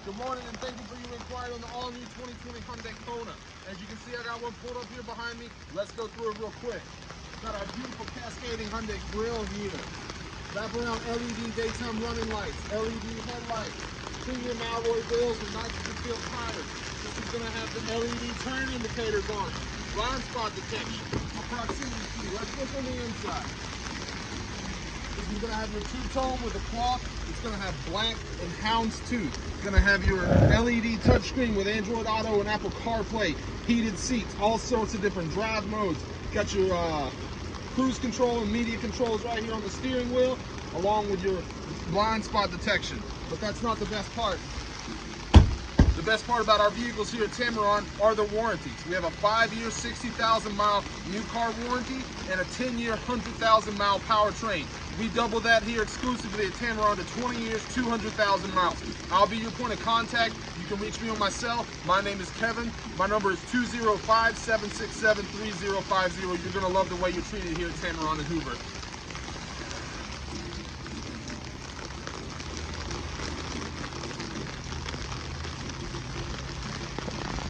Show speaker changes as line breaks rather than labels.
Good morning and thank you for your inquiry on the all-new 2020 Hyundai Kona. As you can see, I got one pulled up here behind me. Let's go through it real quick. Got our beautiful cascading Hyundai grille here. Wraparound LED daytime running lights, LED headlights, premium alloy wheels with nitrogen filled tires. This is going to have the LED turn indicators on, blind spot detection, a proximity key. Let's look on the inside. This is going to have your two-tone with a cloth. It's going to have black and houndstooth. It's going to have your LED touchscreen with Android Auto and Apple CarPlay, heated seats, all sorts of different drive modes. Got your cruise control and media controls right here on the steering wheel, along with your blind spot detection. But that's not the best part. The best part about our vehicles here at Tameorn are the warranties. We have a 5-year, 60,000-mile new car warranty and a 10-year, 100,000-mile powertrain. We double that here exclusively at Tameorn to 20 years, 200,000 miles. I'll be your point of contact. You can reach me on my cell. My name is Kevin. My number is 205-767-3050. You're going to love the way you're treated here at Tameorn and Hoover.